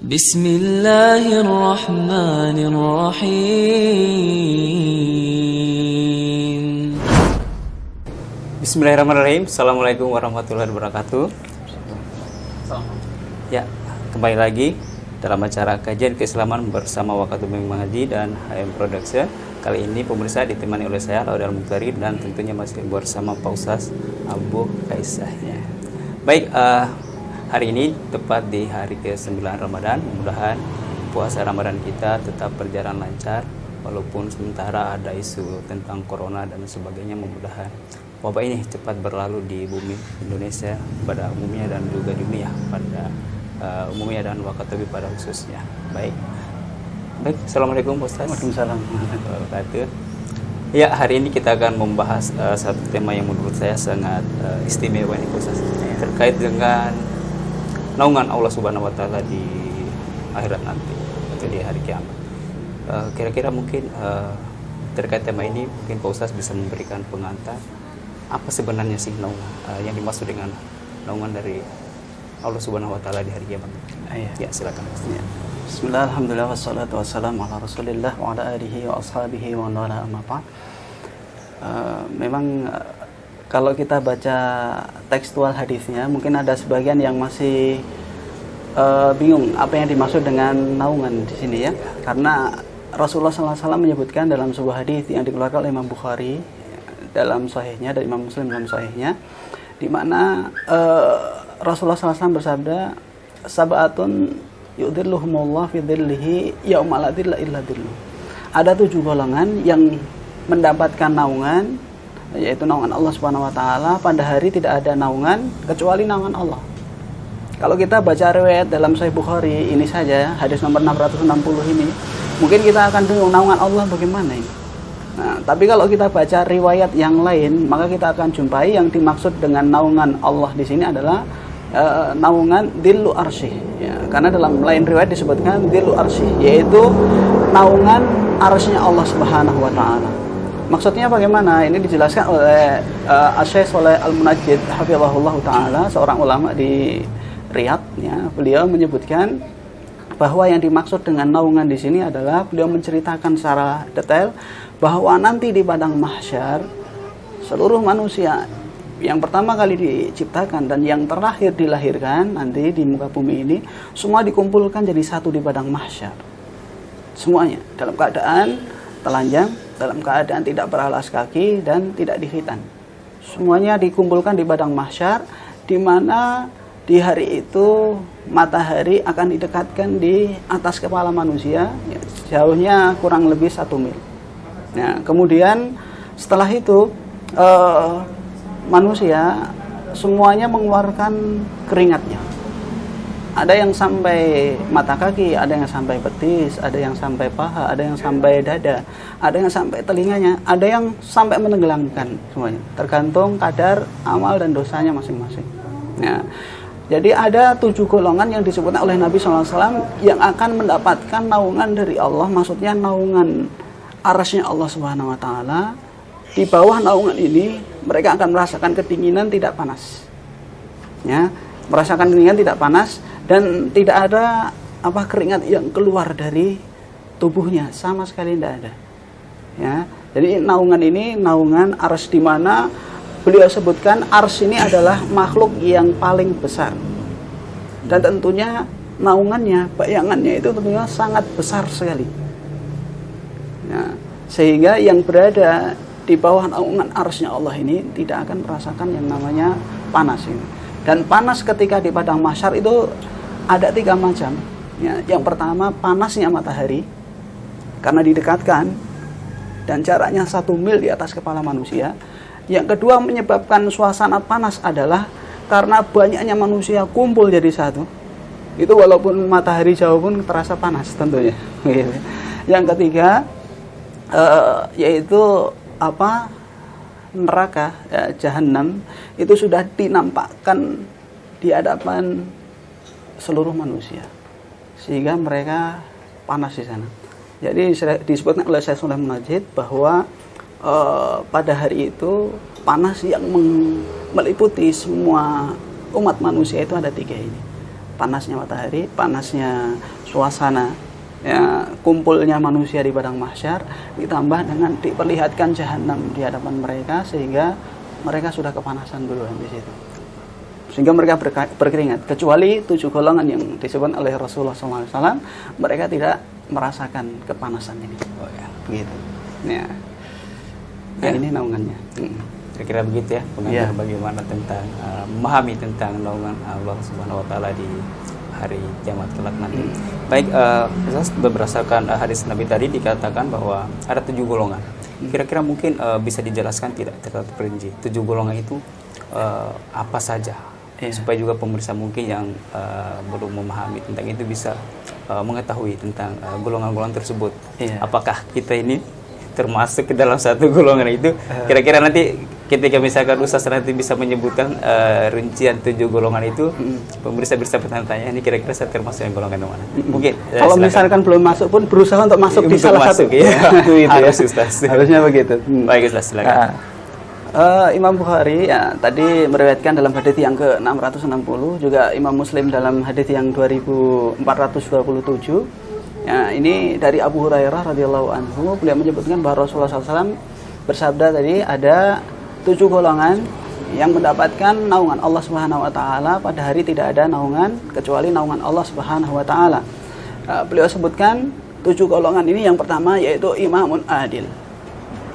Bismillahirrahmanirrahim. Bismillahirrahmanirrahim. Assalamualaikum warahmatullahi wabarakatuh. Ya, kembali lagi dalam acara kajian keislaman bersama Wakatubing Mengaji dan HM Production. Kali ini pemirsa ditemani oleh saya Laudal Mukhtarin dan tentunya masih bersama Pak Ustaz Abu Kaisah. Baik, hari ini tepat di hari ke-9 Ramadan. Mudah-mudahan puasa Ramadan kita tetap berjalan lancar walaupun sementara ada isu tentang corona dan sebagainya. Mudah-mudahan wabah ini cepat berlalu di bumi Indonesia pada umumnya dan juga dunia pada umumnya dan Wakatobi pada khususnya. Baik, Assalamualaikum Ustaz. Waalaikumsalam. Ya, hari ini kita akan membahas satu tema yang menurut saya sangat istimewa ini Ustaz, terkait dengan naungan Allah Subhanahu wa taala di akhirat nanti atau di hari kiamat. Kira-kira mungkin terkait tema ini mungkin Pak Ustaz bisa memberikan pengantar apa sebenarnya sih naungan yang dimaksud dengan naungan dari Allah Subhanahu wa taala di hari kiamat. Ya, silakan. Ya. Bismillah, alhamdulillah, wassalatu wassalamu ala rasulillah wa ala alihi wa ashabihi wa ala amma ba'd. Memang kalau kita baca tekstual hadisnya mungkin ada sebagian yang masih bingung apa yang dimaksud dengan naungan di sini ya. Karena Rasulullah SAW menyebutkan dalam sebuah hadis yang dikeluarkan oleh Imam Bukhari dalam sahihnya dan Imam Muslim dalam sahihnya, di mana Rasulullah SAW bersabda, sab'atun yu'dhilluhumullah fi dhillihi yawma la dhilla illa dhilluh. Ada 7 golongan yang mendapatkan naungan, yaitu naungan Allah Subhanahu wa taala pada hari tidak ada naungan kecuali naungan Allah. Kalau kita baca riwayat dalam Sahih Bukhari ini saja, hadis nomor 660 ini, mungkin kita akan bingung naungan Allah bagaimana ini. Nah, tapi kalau kita baca riwayat yang lain, maka kita akan jumpai yang dimaksud dengan naungan Allah di sini adalah naungan Dhillu Arsyih ya, karena dalam lain riwayat disebutkan Dhillu Arsyih, yaitu naungan arsy-Nya Allah Subhanahu wa taala. Maksudnya bagaimana? Ini dijelaskan oleh Asy-Syaikh Shalih Al-Munajjid hafizahullah taala, seorang ulama di Riyadh ya. Beliau menyebutkan bahwa yang dimaksud dengan naungan di sini adalah beliau menceritakan secara detail bahwa nanti di padang mahsyar seluruh manusia yang pertama kali diciptakan dan yang terakhir dilahirkan nanti di muka bumi ini semua dikumpulkan jadi satu di padang mahsyar. Semuanya dalam keadaan telanjang, dalam keadaan tidak beralas kaki dan tidak dikhitan. Semuanya dikumpulkan di padang mahsyar, di mana di hari itu matahari akan didekatkan di atas kepala manusia, ya, jauhnya kurang lebih 1 mil. Nah, kemudian setelah itu manusia semuanya mengeluarkan keringatnya. Ada yang sampai mata kaki, ada yang sampai betis, ada yang sampai paha, ada yang sampai dada, ada yang sampai telinganya, ada yang sampai menenggelamkan semuanya. Tergantung kadar amal dan dosanya masing-masing. Nah, jadi ada 7 golongan yang disebutkan oleh Nabi SAW yang akan mendapatkan naungan dari Allah, maksudnya naungan arsy-Nya Allah Subhanahu wa taala. Di bawah naungan ini mereka akan merasakan kedinginan tidak panas. Ya, merasakan kedinginan tidak panas dan tidak ada keringat yang keluar dari tubuhnya, sama sekali tidak ada. Ya, jadi naungan ini naungan arsy, di mana beliau sebutkan arsy ini adalah makhluk yang paling besar. Dan tentunya naungannya, bayangannya itu tentunya sangat besar sekali. Nah, sehingga yang berada di bawah naungan arsy-Nya Allah ini tidak akan merasakan yang namanya panas ini. Dan panas ketika di padang mahsyar itu ada 3 macam. Ya, yang pertama panasnya matahari karena didekatkan dan jaraknya 1 mil di atas kepala manusia. Yang kedua menyebabkan suasana panas adalah karena banyaknya manusia kumpul jadi satu. Itu walaupun matahari jauh pun terasa panas tentunya. Yang ketiga yaitu neraka ya, Jahannam itu sudah dinampakkan di hadapan seluruh manusia sehingga mereka panas di sana. Jadi disebutkan oleh Syekh Shalih Al-Munajjid bahwa pada hari itu panas yang meliputi semua umat manusia itu ada 3 ini. panasnya matahari, panasnya suasana, ya, kumpulnya manusia di padang mahsyar, ditambah dengan diperlihatkan jahanam di hadapan mereka, sehingga mereka sudah kepanasan duluan di situ. Sehingga mereka berkeringat. Kecuali 7 golongan yang disebut oleh Rasulullah SAW, mereka tidak merasakan kepanasan ini. Oh ya. Begitu. Ya. Nah, ini naungannya. Kira-kira begitu ya pengantar Ya. bagaimana tentang memahami tentang naungan Allah Subhanahu Wa Taala di hari kiamat kelak nanti. Baik, Ustaz, berdasarkan hadis Nabi tadi dikatakan bahwa ada 7 golongan. Kira-kira mungkin bisa dijelaskan tidak terlalu perinci 7 golongan itu apa saja, supaya juga pemirsa mungkin yang belum memahami tentang itu bisa mengetahui tentang golongan-golongan tersebut. Apakah kita ini termasuk ke dalam satu golongan itu? Kira-kira nanti ketika misalkan Ustaz nanti bisa menyebutkan rincian 7 golongan itu, pemirsa bisa bertanya-tanya, ini kira-kira saya termasuk yang golongan yang mana? Mungkin kalau misalkan belum masuk pun berusaha untuk masuk di salah satu. Ya. Harus, Ustaz. Harusnya begitu. Baik, Ustaz, silakan. Imam Bukhari ya tadi meriwayatkan dalam hadis yang ke-660, juga Imam Muslim dalam hadis yang 2427. Ya, ini dari Abu Hurairah radhiyallahu anhu, beliau menyebutkan bahwa Rasulullah SAW bersabda tadi ada 7 golongan yang mendapatkan naungan Allah Subhanahu Wa Taala pada hari tidak ada naungan kecuali naungan Allah Subhanahu Wa Taala. Beliau sebutkan 7 golongan ini. Yang pertama yaitu imamun adil,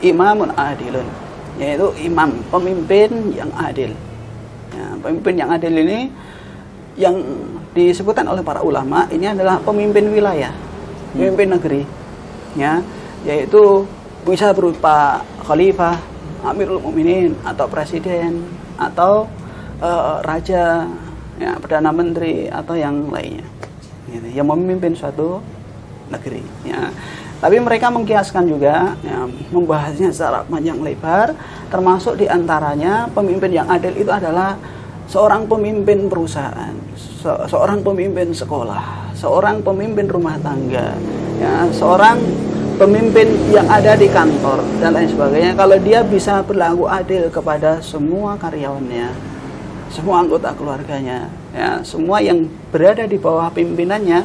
imamun adilun, yaitu imam, pemimpin yang adil. Ya, pemimpin yang adil ini yang disebutkan oleh para ulama ini adalah pemimpin wilayah, pemimpin negeri, ya, yaitu bisa berupa khalifah, amirul mukminin, atau presiden, atau raja, ya, perdana menteri, atau yang lainnya, gitu, yang memimpin suatu negeri. Ya. Tapi mereka mengkiaskan juga, ya, membahasnya secara panjang lebar, termasuk diantaranya pemimpin yang adil itu adalah seorang pemimpin perusahaan, seorang pemimpin sekolah, seorang pemimpin rumah tangga, ya, seorang pemimpin yang ada di kantor dan lain sebagainya. Kalau dia bisa berlaku adil kepada semua karyawannya, semua anggota keluarganya, ya, semua yang berada di bawah pimpinannya,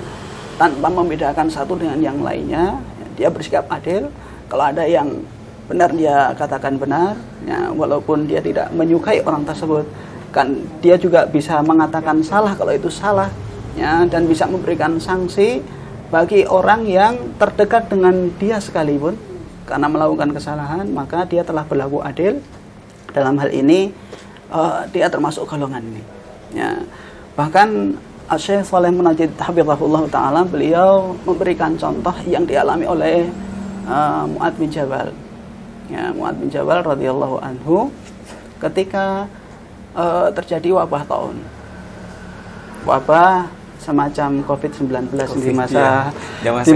tanpa membedakan satu dengan yang lainnya, dia bersikap adil. Kalau ada yang benar dia katakan benar, ya, walaupun dia tidak menyukai orang tersebut, kan dia juga bisa mengatakan salah kalau itu salah, ya, dan bisa memberikan sanksi bagi orang yang terdekat dengan dia sekalipun karena melakukan kesalahan, maka dia telah berlaku adil. Dalam hal ini dia termasuk golongan ini, ya. Bahkan Syekh Shalih Munajjid hafizahullah taala, beliau memberikan contoh yang dialami oleh Mu'adz bin Jabal. Ya, Mu'adz bin Jabal radhiyallahu anhu ketika terjadi wabah taun. Wabah semacam COVID-19 di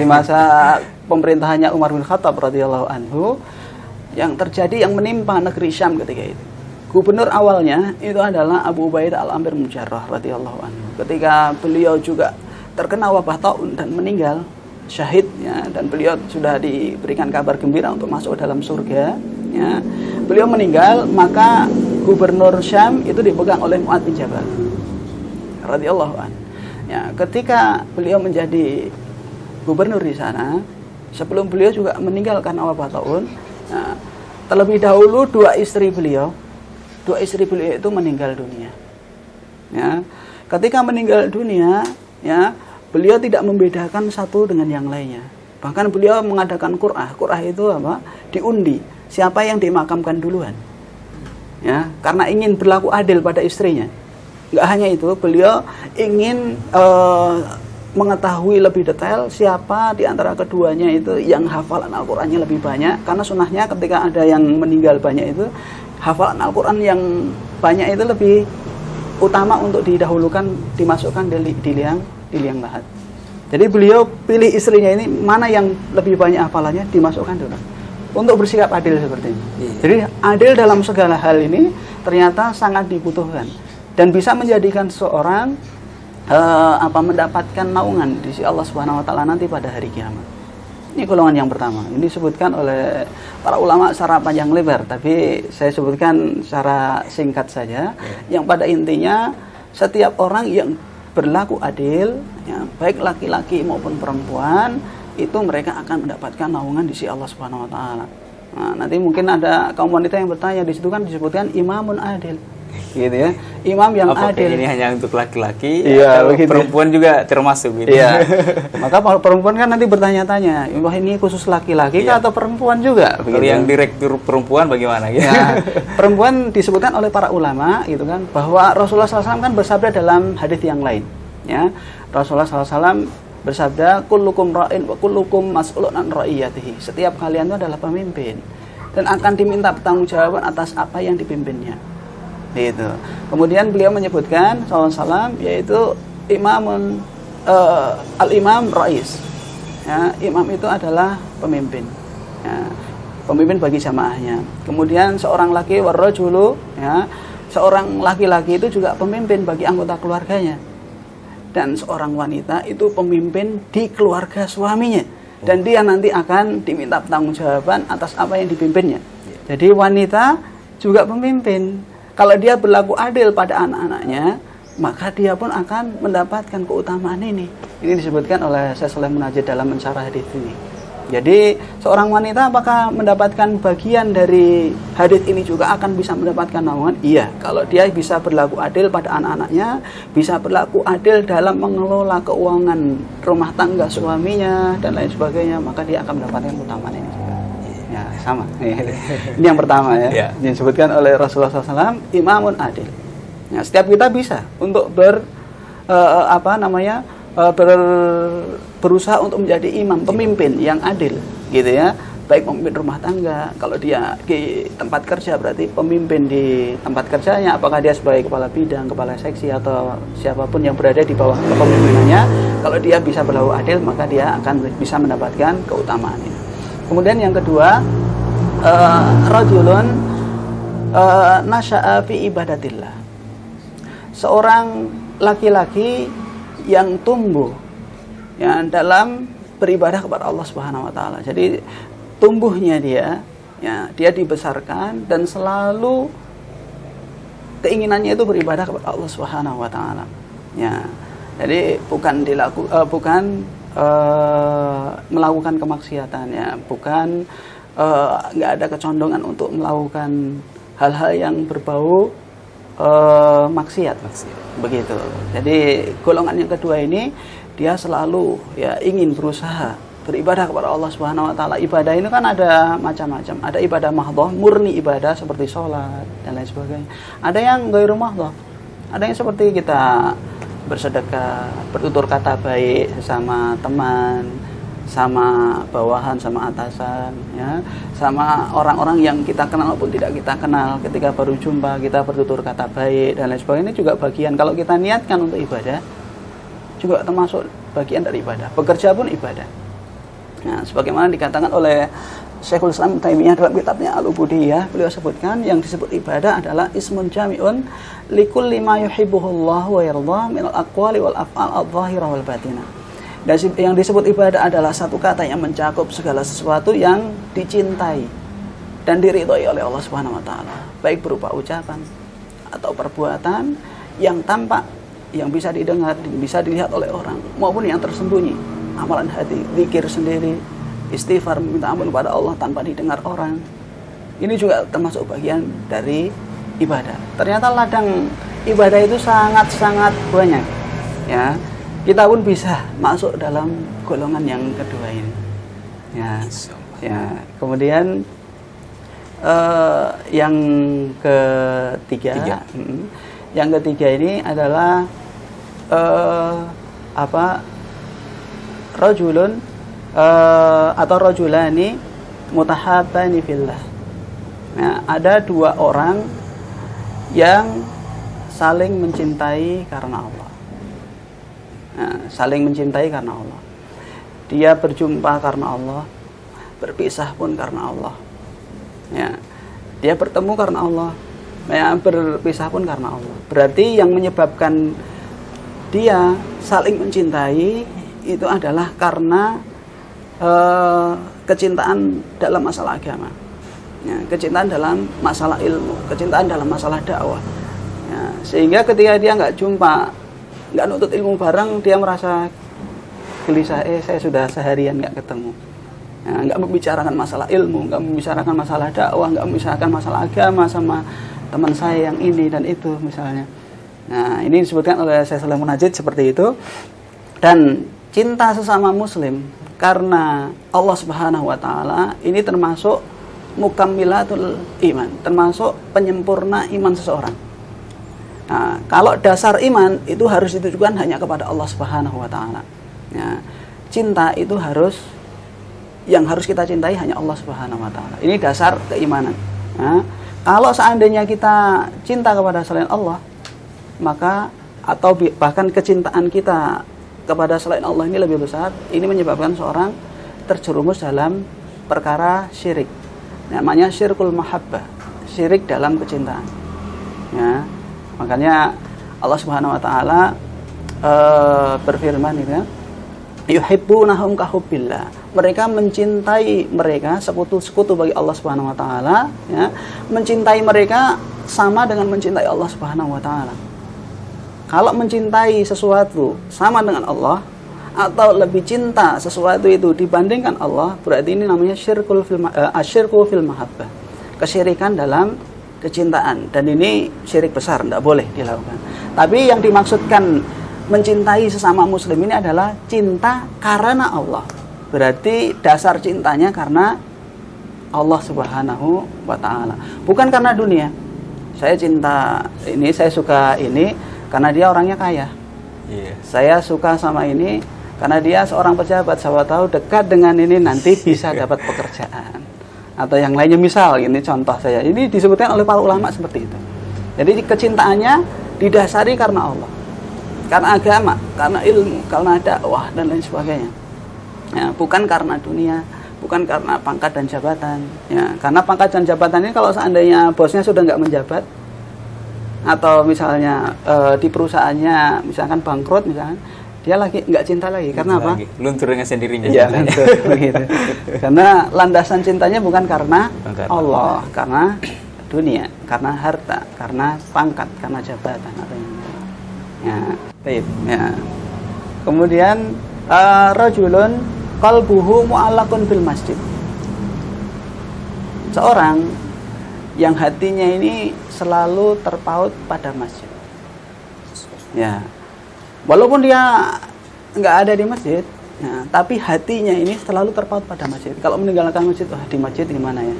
masa pemerintahannya Umar bin Khattab radhiyallahu anhu, yang terjadi, yang menimpa negeri Syam ketika itu. Gubernur awalnya itu adalah Abu Ubaidah al-Amir bin Jarrah radhiyallahu anhu. Ketika beliau juga terkena wabah taun dan meninggal syahid, ya, dan beliau sudah diberikan kabar gembira untuk masuk dalam surga, ya. Beliau meninggal, maka gubernur Syam itu dipegang oleh Mu'adz bin Jabal radhiyallahu anhu. Ya, ketika beliau menjadi gubernur di sana, sebelum beliau juga meninggal karena wabah taun, ya, terlebih dahulu dua istri beliau itu meninggal dunia. Ya, ketika meninggal dunia, ya, beliau tidak membedakan satu dengan yang lainnya. Bahkan beliau mengadakan qur'ah. Qur'ah itu apa? Diundi siapa yang dimakamkan duluan. Ya, karena ingin berlaku adil pada istrinya. Enggak hanya itu, beliau ingin mengetahui lebih detail siapa di antara keduanya itu yang hafalan Al-Qur'annya lebih banyak, karena sunnahnya ketika ada yang meninggal banyak itu, hafalan Al-Qur'an yang banyak itu lebih utama untuk didahulukan, dimasukkan di liang lahat. Jadi beliau pilih istrinya ini mana yang lebih banyak hafalannya, dimasukkan dulu untuk bersikap adil seperti ini. Jadi adil dalam segala hal ini ternyata sangat dibutuhkan dan bisa menjadikan seorang mendapatkan naungan di sisi Allah Subhanahu wa taala nanti pada hari kiamat. Ini golongan yang pertama. Ini disebutkan oleh para ulama secara panjang lebar, tapi saya sebutkan secara singkat saja. Yang pada intinya setiap orang yang berlaku adil, ya, baik laki-laki maupun perempuan, itu mereka akan mendapatkan naungan di sisi Allah Subhanahu wa taala. Nah, nanti mungkin ada kaum wanita yang bertanya, di situ kan disebutkan imamun adil. Gitu ya. Imam yang adil. Ini hanya untuk laki-laki, iya, atau perempuan juga termasuk gitu. Iya. Maka kalau perempuan kan nanti bertanya-tanya, wah ini khusus laki-laki iya. atau perempuan juga? Kalau yang direktur perempuan bagaimana gitu? Ya, perempuan disebutkan oleh para ulama gitu kan, bahwa Rasulullah SAW kan bersabda dalam hadis yang lain. Ya, Rasulullah SAW bersabda, kullukum ra'in wa kullukum mas'ulun an ra'iyatihi. Setiap kalian itu adalah pemimpin dan akan diminta pertanggungjawaban atas apa yang dipimpinnya. Itu. Kemudian beliau menyebutkan SAW yaitu imamun al-imam rais. Ya, imam itu adalah pemimpin. Ya, pemimpin bagi jamaahnya. Kemudian seorang laki warrajulu, ya, seorang laki-laki itu juga pemimpin bagi anggota keluarganya. Dan seorang wanita itu pemimpin di keluarga suaminya. Dan dia nanti akan diminta pertanggungjawaban atas apa yang dipimpinnya. Jadi wanita juga pemimpin. Kalau dia berlaku adil pada anak-anaknya, maka dia pun akan mendapatkan keutamaan ini. Ini disebutkan oleh Syekh Shalih Munajjid dalam mensyarah hadis ini. Jadi seorang wanita apakah mendapatkan bagian dari hadis ini juga akan bisa mendapatkan naungan? Iya, kalau dia bisa berlaku adil pada anak-anaknya, bisa berlaku adil dalam mengelola keuangan rumah tangga suaminya dan lain sebagainya, maka dia akan mendapatkan keutamaan ini juga. Ya, sama. Ini yang pertama ya. Yang disebutkan oleh Rasulullah SAW, imamun adil. Ya, setiap kita bisa untuk berusaha untuk menjadi imam, pemimpin yang adil, gitu ya. Baik pemimpin rumah tangga, kalau dia di tempat kerja berarti pemimpin di tempat kerjanya, apakah dia sebagai kepala bidang, kepala seksi atau siapapun yang berada di bawah kepemimpinannya, kalau dia bisa berlaku adil maka dia akan bisa mendapatkan keutamaan ini. Kemudian yang kedua, rajulun nasya'a fi ibadatillah. Seorang laki-laki yang tumbuh ya dalam beribadah kepada Allah Subhanahu wa taala. Jadi tumbuhnya dia dibesarkan dan selalu keinginannya itu beribadah kepada Allah Subhanahu wa taala. Ya. Jadi bukan melakukan kemaksiatan ya, bukan nggak ada kecondongan untuk melakukan hal-hal yang berbau maksiat begitu. Jadi golongan yang kedua ini dia selalu ya ingin berusaha beribadah kepada Allah Subhanahu wa taala. Ibadah ini kan ada macam-macam. Ada ibadah mahdhah, murni ibadah seperti sholat dan lain sebagainya. Ada yang ghairu mahdhah. Ada yang seperti kita bersedekah, bertutur kata baik sesama teman, sama bawahan, sama atasan, ya, sama orang-orang yang kita kenal maupun tidak kita kenal. Ketika baru jumpa kita bertutur kata baik dan lain sebagainya. Ini juga bagian kalau kita niatkan untuk ibadah, juga termasuk bagian dari ibadah. Bekerja pun ibadah. Nah, sebagaimana dikatakan oleh Syekhul Islam Taimiyah dalam kitabnya Al-Ubudiyah, beliau sebutkan yang disebut ibadah adalah ismun jami'un likulli ma yuhibbuhullahu wa yardah minal aqwali wal af'al adh-dhahirah wal batinah. Dan yang disebut ibadah adalah satu kata yang mencakup segala sesuatu yang dicintai dan diridhoi oleh Allah Subhanahu wa taala, baik berupa ucapan atau perbuatan yang tampak, yang bisa didengar, bisa dilihat oleh orang, maupun yang tersembunyi, amalan hati, zikir sendiri, istighfar, minta ampun kepada Allah tanpa didengar orang. Ini juga termasuk bagian dari ibadah. Ternyata ladang ibadah itu sangat-sangat banyak. Ya, kita pun bisa masuk dalam golongan yang kedua ini. Ya. Kemudian yang ketiga, yang ketiga ini adalah rajulun atau rajulani mutahabbani fillah. Nah, ada dua orang yang saling mencintai karena Allah. Nah, saling mencintai karena Allah. Dia berjumpa karena Allah, berpisah pun karena Allah. Ya, dia bertemu karena Allah, ya, berpisah pun karena Allah. Berarti yang menyebabkan dia saling mencintai itu adalah karena kecintaan dalam masalah agama, ya, kecintaan dalam masalah ilmu, kecintaan dalam masalah dakwah. Ya, sehingga ketika dia nggak jumpa, nggak nuntut ilmu bareng, dia merasa gelisah, saya sudah seharian nggak ketemu. Ya, nggak membicarakan masalah ilmu, nggak membicarakan masalah dakwah, nggak membicarakan masalah agama sama teman saya yang ini dan itu misalnya. Nah, ini disebutkan oleh Syekh Shalih Munajjid seperti itu. Dan cinta sesama muslim karena Allah Subhanahu wa taala ini termasuk mukammilatul iman, termasuk penyempurna iman seseorang. Nah, kalau dasar iman itu harus ditujukan hanya kepada Allah Subhanahu wa taala. Ya, cinta itu yang harus kita cintai hanya Allah Subhanahu wa taala. Ini dasar keimanan. Nah, kalau seandainya kita cinta kepada selain Allah, maka atau bahkan kecintaan kita kepada selain Allah ini lebih besar, ini menyebabkan seorang terjerumus dalam perkara syirik. Namanya syirkul mahabbah, syirik dalam kecintaan. Ya, makanya Allah Subhanahu wa taala berfirman gitu ya, yuhibbunahum kahubbillah. Mereka mencintai mereka sekutu bagi Allah Subhanahu wa taala, ya. Mencintai mereka sama dengan mencintai Allah Subhanahu wa taala. Kalau mencintai sesuatu sama dengan Allah atau lebih cinta sesuatu itu dibandingkan Allah, berarti ini namanya syirku fil mahabbah. Kesyirikan dalam kecintaan, dan ini syirik besar, tidak boleh dilakukan. Tapi yang dimaksudkan mencintai sesama muslim ini adalah cinta karena Allah. Berarti dasar cintanya karena Allah Subhanahu wa taala, bukan karena dunia. Saya cinta ini, saya suka ini karena dia orangnya kaya. Saya suka sama ini karena dia seorang pejabat, siapa tahu dekat dengan ini nanti bisa dapat pekerjaan. Atau yang lainnya, misal ini contoh saya. Ini disebutkan oleh para ulama seperti itu. Jadi kecintaannya didasari karena Allah, karena agama, karena ilmu, karena dakwah dan lain sebagainya. Ya, bukan karena dunia, bukan karena pangkat dan jabatan. Ya, karena pangkat dan jabatan ini kalau seandainya bosnya sudah nggak menjabat, atau misalnya di perusahaannya misalkan bangkrut misalkan, dia lagi nggak cinta lagi. Karena apa? Luntur dengan sendirinya. Ya, begitu. Karena landasan cintanya bukan karena Allah, karena dunia, karena harta, karena pangkat, karena jabatan atau yang lain. Ya, baik. Ya. Kemudian rajulun qalbuhu mu'allaqun bil masjid. Seorang yang hatinya ini selalu terpaut pada masjid. Ya, walaupun dia nggak ada di masjid, ya, tapi hatinya ini selalu terpaut pada masjid. Kalau meninggalkan masjid, wah di masjid gimana ya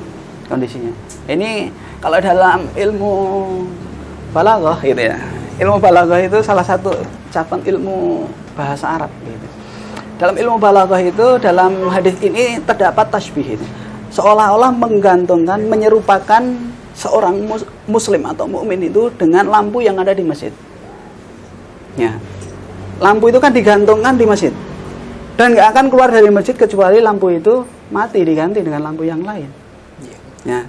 kondisinya? Ini kalau dalam ilmu balaghah gitu ya. Ilmu balaghah itu salah satu cabang ilmu bahasa Arab gitu. Dalam ilmu balaghah itu, dalam hadis ini terdapat tasbih ini. Seolah-olah menggantungkan, menyerupakan seorang muslim atau mukmin itu dengan lampu yang ada di masjid. Ya. Lampu itu kan digantungkan di masjid. Dan nggak akan keluar dari masjid kecuali lampu itu mati, diganti dengan lampu yang lain. Ya.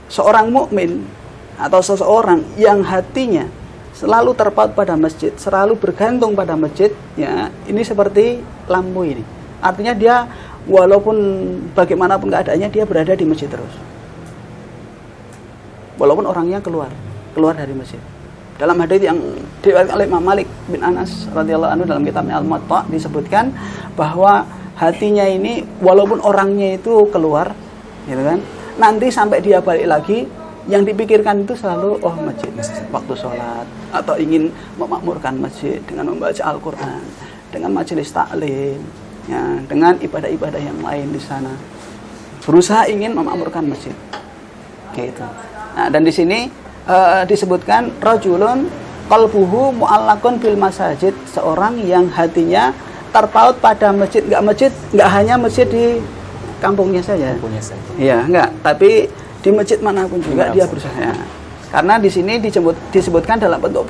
Seorang mukmin atau seseorang yang hatinya selalu terpaut pada masjid, selalu bergantung pada masjid, ya, ini seperti lampu ini. Artinya dia walaupun bagaimanapun keadaannya, dia berada di masjid terus. Walaupun orangnya keluar dari masjid. Dalam hadis yang diriwayatkan oleh Imam Malik bin Anas radhiyallahu anhu dalam kitabnya Al-Muwatta disebutkan bahwa hatinya ini walaupun orangnya itu keluar, gitu kan, nanti sampai dia balik lagi, yang dipikirkan itu selalu masjid, waktu sholat, atau ingin memakmurkan masjid dengan membaca Al-Quran, dengan majelis taklim, ya, dengan ibadah-ibadah yang lain di sana. Berusaha ingin memakmurkan masjid. Gitu. Nah, dan di sini disebutkan rajulun qalbuhu mu'allaqun bil masajid, seorang yang hatinya terpaut pada masjid, enggak hanya masjid di kampungnya saja. Iya, enggak, tapi di masjid manapun juga dia berusaha. Karena di sini disebutkan dalam bentuk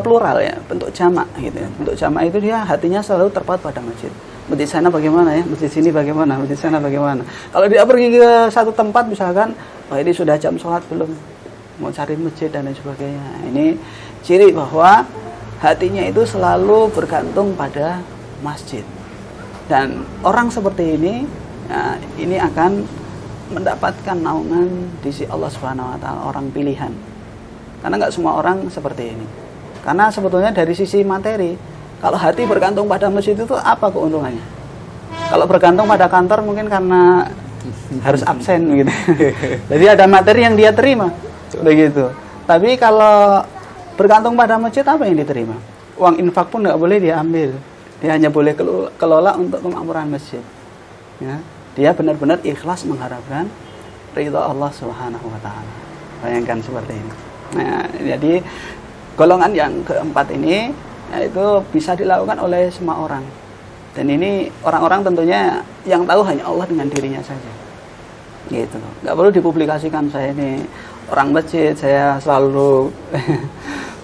plural ya, bentuk jamak gitu ya. Bentuk jamak itu dia hatinya selalu terpaut pada masjid. Masjid sana bagaimana ya, masjid sini bagaimana, masjid sana bagaimana. Kalau dia pergi ke satu tempat misalkan, ini sudah jam sholat belum, mau cari masjid dan lain sebagainya. Ini ciri bahwa hatinya itu selalu bergantung pada masjid. Dan orang seperti ini, ya, ini akan mendapatkan naungan di sisi Allah Subhanahu wa taala, orang pilihan. Karena nggak semua orang seperti ini. Karena sebetulnya dari sisi materi, kalau hati bergantung pada masjid itu apa keuntungannya? Kalau bergantung pada kantor mungkin karena harus absen gitu. Jadi ada materi yang dia terima, begitu. Tapi kalau bergantung pada masjid, apa yang diterima? Uang infak pun nggak boleh dia ambil. Dia hanya boleh kelola untuk kemakmuran masjid. Ya, dia benar-benar ikhlas mengharapkan ridha Allah Subhanahu wa taala. Bayangkan seperti ini. Nah, jadi golongan yang keempat ini yaitu bisa dilakukan oleh semua orang. Dan ini orang-orang tentunya yang tahu hanya Allah dengan dirinya saja. Gitu. Nggak perlu dipublikasikan, saya ini orang masjid, saya selalu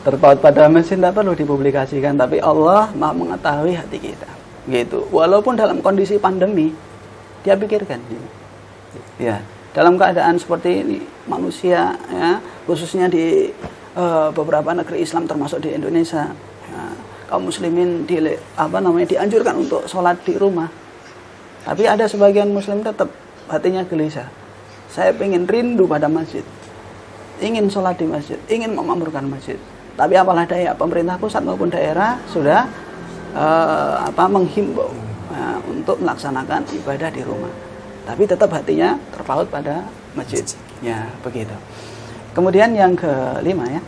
terpaut pada masjid, tidak perlu dipublikasikan. Tapi Allah Maha mengetahui hati kita. Gitu. Walaupun dalam kondisi pandemi, dia pikirkan. Gitu. Ya. Dalam keadaan seperti ini, manusia, ya, khususnya di beberapa negeri Islam termasuk di Indonesia, ya, kaum muslimin dianjurkan untuk sholat di rumah. Tapi ada sebagian muslim tetap hatinya gelisah. Saya ingin rindu pada masjid, ingin sholat di masjid, ingin memakmurkan masjid. Tapi apalah daya, pemerintah pusat maupun daerah sudah menghimbau untuk melaksanakan ibadah di rumah. Tapi tetap hatinya terpaut pada masjid. Ya, begitu. Kemudian yang kelima ya.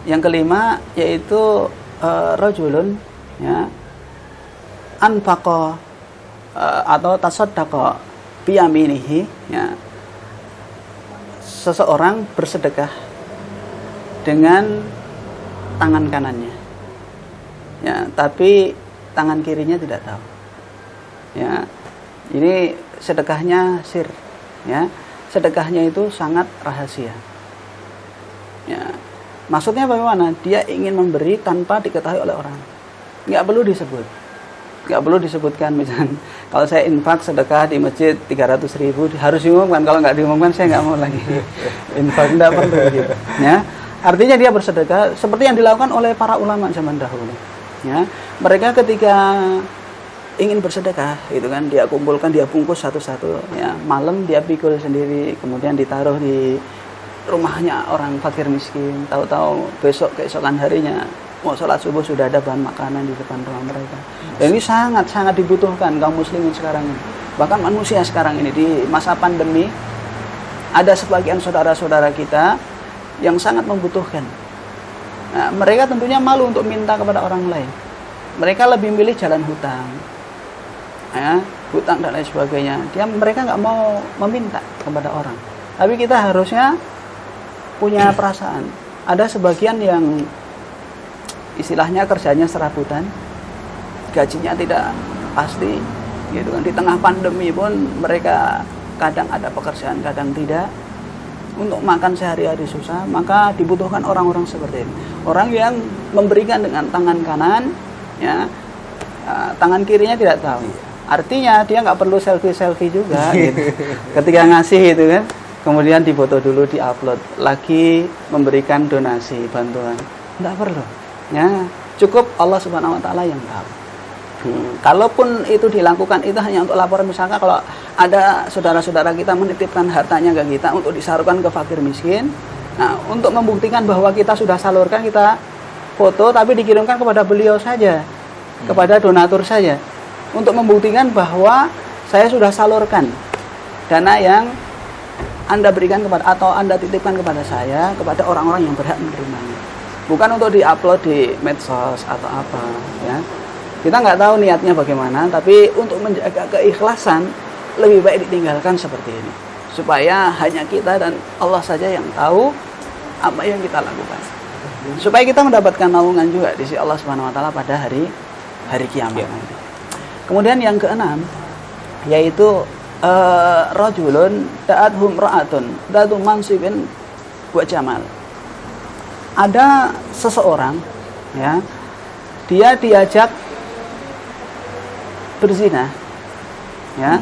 Yang kelima yaitu rajulun ya anfaqa atau tasaddaqa bi yaminihi ya. Seseorang bersedekah dengan tangan kanannya. Ya, tapi tangan kirinya tidak tahu. Ya. Ini sedekahnya sir, ya. Sedekahnya itu sangat rahasia. Ya. Maksudnya bagaimana? Dia ingin memberi tanpa diketahui oleh orang. Nggak perlu disebut. Nggak perlu disebutkan misalnya. Kalau saya infak sedekah di masjid 300.000 harus diumumkan. Kalau nggak diumumkan saya nggak mau lagi infak. Nggak perlu gitu. Ya. Artinya dia bersedekah seperti yang dilakukan oleh para ulama zaman dahulu. Ya. Mereka ketika ingin bersedekah, gitu kan, dia kumpulkan, dia bungkus satu-satu, ya, malam dia pikul sendiri, kemudian ditaruh di rumahnya orang fakir miskin. Tahu-tahu besok keesokan harinya mau sholat subuh sudah ada bahan makanan di depan rumah mereka. Dan ini sangat-sangat dibutuhkan kaum muslimin sekarang ini. Bahkan manusia sekarang ini di masa pandemi ada sebagian saudara-saudara kita yang sangat membutuhkan. Nah, mereka tentunya malu untuk minta kepada orang lain. Mereka lebih milih jalan hutang. Ya, hutang dan lain sebagainya. Mereka nggak mau meminta kepada orang. Tapi kita harusnya punya perasaan. Ada sebagian yang istilahnya kerjanya serabutan, gajinya tidak pasti, gitu kan. Di tengah pandemi pun mereka kadang ada pekerjaan, kadang tidak. Untuk makan sehari-hari susah, maka dibutuhkan orang-orang seperti ini. Orang yang memberikan dengan tangan kanan, ya, tangan kirinya tidak tahu. Artinya dia nggak perlu selfie juga gitu. Ketika ngasih itu kan, kemudian difoto dulu, diupload, lagi memberikan donasi bantuan, nggak perlu. Ya, cukup Allah Subhanahu Wa Taala yang tahu. Kalaupun itu dilakukan itu hanya untuk laporan, misalkan kalau ada saudara-saudara kita menitipkan hartanya ke kita untuk disalurkan ke fakir miskin, nah untuk membuktikan bahwa kita sudah salurkan, kita foto tapi dikirimkan kepada beliau saja, kepada donatur saja. Untuk membuktikan bahwa saya sudah salurkan dana yang Anda berikan kepada atau Anda titipkan kepada saya, kepada orang-orang yang berhak menerimanya. Bukan untuk diupload di medsos atau apa, ya. Kita nggak tahu niatnya bagaimana, tapi untuk menjaga keikhlasan lebih baik ditinggalkan seperti ini, supaya hanya kita dan Allah saja yang tahu apa yang kita lakukan, supaya kita mendapatkan naungan juga di sisi Allah Subhanahu Wa Taala pada hari kiamat nanti. Kemudian yang keenam yaitu rajulun da'athum ra'atun datu mansibin wa jamal. Ada seseorang, ya, dia diajak berzina, ya,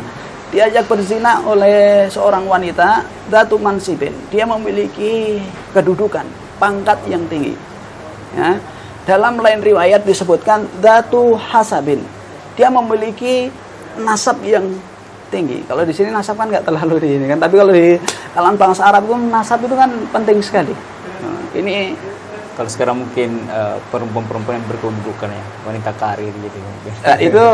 diajak berzina oleh seorang wanita datu mansibin. Dia memiliki kedudukan, pangkat yang tinggi, ya. Dalam lain riwayat disebutkan datu hasabin. Dia memiliki nasab yang tinggi. Kalau di sini nasab kan nggak terlalu di ini kan, tapi kalau di kalangan bangsa Arab itu nasab itu kan penting sekali. Nah, ini Kalau sekarang mungkin perempuan-perempuan yang berkedudukan ya, wanita karir gitu mungkin. itu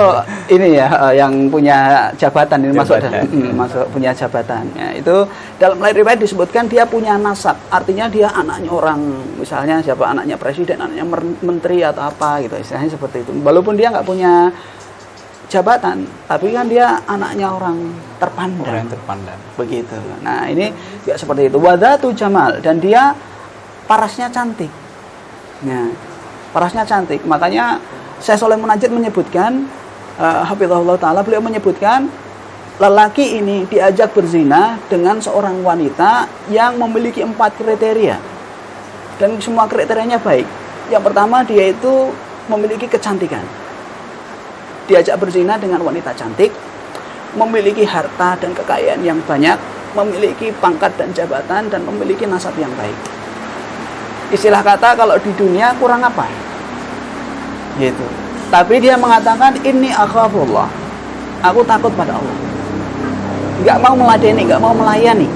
ini ya yang punya jabatan ini Jabatan. masuk punya jabatan. Ya, itu dalam riwayat disebutkan dia punya nasab, artinya dia anaknya orang, misalnya siapa anaknya presiden, anaknya menteri atau apa gitu, istilahnya seperti itu. Walaupun dia nggak punya jabatan, tapi kan dia anaknya orang terpandang. Orang yang terpandang. Begitu. Nah, ini juga seperti itu. Wadatu jamal, dan dia parasnya cantik. Nah, parasnya cantik. Makanya Syekh Shalih Munajjid menyebutkan, hafizahullah taala, beliau menyebutkan lelaki ini diajak berzina dengan seorang wanita yang memiliki 4 kriteria. Dan semua kriterianya baik. Yang pertama, dia itu memiliki kecantikan. Diajak berzina dengan wanita cantik, memiliki harta dan kekayaan yang banyak, memiliki pangkat dan jabatan, dan memiliki nasab yang baik. Istilah kata kalau di dunia kurang apa? Gitu. Tapi dia mengatakan inni akhafullah. Aku takut pada Allah. Enggak mau meladeni, enggak mau melayani.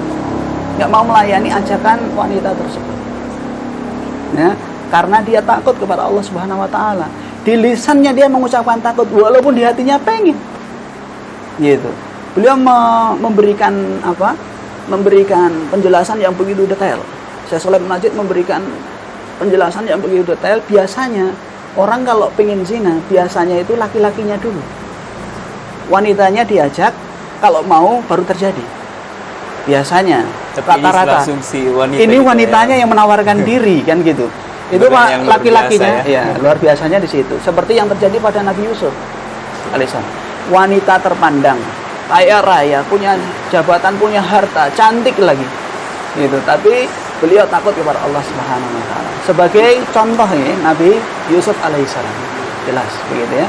Enggak mau melayani ajakan wanita tersebut. Ya, karena dia takut kepada Allah Subhanahu wa taala. Di lisannya dia mengucapkan takut walaupun di hatinya pengen. Gitu. Beliau memberikan apa? Memberikan penjelasan yang begitu detail. Syekh Shalih Munajjid memberikan penjelasan yang begitu detail. Biasanya orang kalau pengen zina, biasanya itu laki-lakinya dulu. Wanitanya diajak, kalau mau baru terjadi. Biasanya rata-rata. Ini wanitanya yang menawarkan diri kan gitu. Itu laki-lakinya ya, luar biasanya di situ. Seperti yang terjadi pada Nabi Yusuf alaihissalam. Wanita terpandang, kaya raya, punya jabatan, punya harta, cantik lagi. Gitu. Tapi beliau takut kepada Allah Subhanahu wa taala. Sebagai contoh ini Nabi Yusuf alaihissalam. Jelas begitu ya.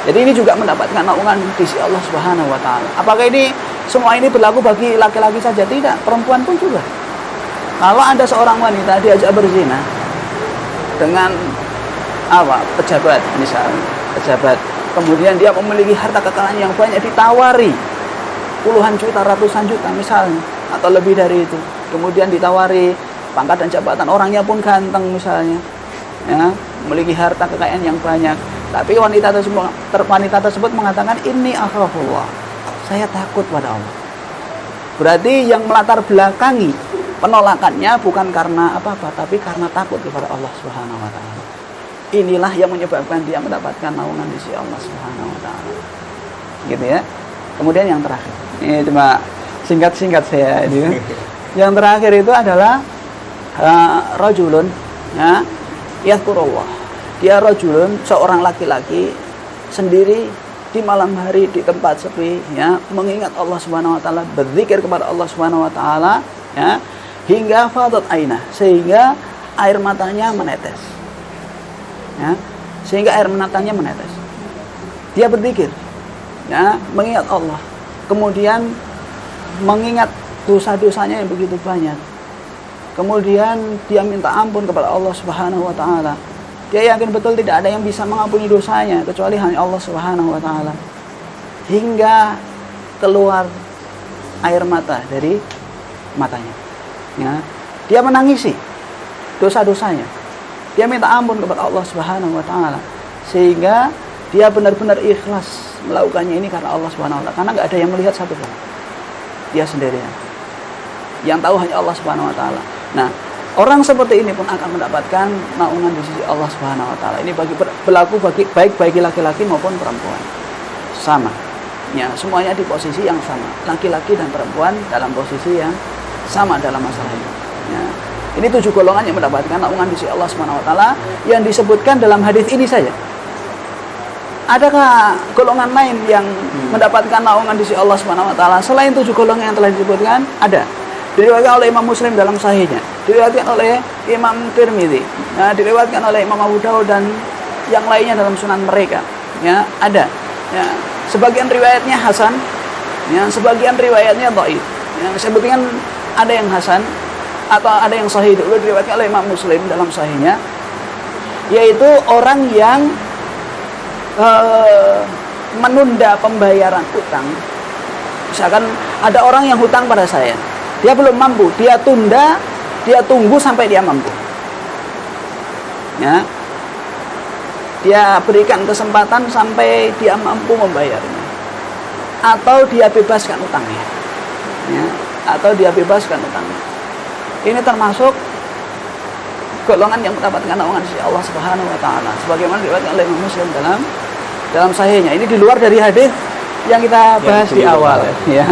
Jadi ini juga mendapatkan naungan di sisi Allah Subhanahu wa taala. Apakah ini semua ini berlaku bagi laki-laki saja? Tidak, perempuan pun juga. Kalau ada seorang wanita diajak berzina dengan apa? Pejabat misalnya, pejabat. Kemudian dia memiliki harta kekayaan yang banyak, ditawari puluhan juta, ratusan juta misalnya, atau lebih dari itu. Kemudian ditawari pangkat dan jabatan, orangnya pun ganteng misalnya, ya, memiliki harta kekayaan yang banyak. Tapi wanita tersebut mengatakan ini akhafullah, saya takut pada Allah. Berarti yang melatar belakangi penolakannya bukan karena apa-apa, tapi karena takut kepada Allah Subhanahu wa taala. Inilah yang menyebabkan dia mendapatkan naungan di sisi Allah Subhanahu wa taala. Gitu ya. Kemudian yang terakhir, ini cuma singkat-singkat saya ini. Yang terakhir itu adalah rajulun, ya, yadhkurullah. Dia rajulun, seorang laki-laki sendiri di malam hari di tempat sepi, ya, mengingat Allah Subhanahu wa taala, berzikir kepada Allah Subhanahu wa taala, ya, hingga fadat aina, sehingga air matanya menetes. Ya, sehingga air matanya menetes. Dia berzikir, ya, mengingat Allah. Kemudian mengingat dosa-dosanya yang begitu banyak. Kemudian dia minta ampun kepada Allah Subhanahu wa taala. Dia yakin betul tidak ada yang bisa mengampuni dosanya kecuali hanya Allah Subhanahu wa taala. Hingga keluar air mata dari matanya. Ya. Dia menangisi dosa-dosanya. Dia minta ampun kepada Allah Subhanahu wa taala sehingga dia benar-benar ikhlas melakukannya ini karena Allah Subhanahu wa taala. Karena enggak ada yang melihat satu pun. Dia sendirian. Yang tahu hanya Allah Subhanahu wa taala. Nah, orang seperti ini pun akan mendapatkan naungan di sisi Allah Subhanahu wa taala. Ini berlaku baik bagi laki-laki maupun perempuan. Sama. Ya, semuanya di posisi yang sama. Laki-laki dan perempuan dalam posisi yang sama dalam masalah ini. Ya. Ini 7 golongan yang mendapatkan naungan di sisi Allah Subhanahu wa taala yang disebutkan dalam hadis ini saja. Adakah golongan lain yang mendapatkan naungan di sisi Allah Subhanahu wa taala selain 7 golongan yang telah disebutkan? Ada. Diriwayatkan oleh Imam Muslim dalam sahihnya, diriwayatkan oleh Imam Tirmidzi, ya, diriwayatkan oleh Imam Abu Dawud dan yang lainnya dalam sunan mereka. Ya, ada. Ya, sebagian riwayatnya hasan, ya, sebagian riwayatnya dhaif. Yang sebutkan ada yang hasan atau ada yang sahih dulu diriwayatkan oleh Imam Muslim dalam sahihnya, yaitu orang yang menunda pembayaran utang. Misalkan ada orang yang hutang pada saya, Dia belum mampu, dia tunda, dia tunggu sampai dia mampu. Ya. Dia berikan kesempatan sampai dia mampu membayarnya. Atau dia bebaskan utangnya. Ya. Atau dia bebaskan utangnya. Ini termasuk golongan yang mendapatkan naungan dari Allah Subhanahu wa taala. Sebagaimana diriwayatkan oleh Imam Muslim dalam sahihnya. Ini di luar dari hadis yang kita bahas di awal. Ya.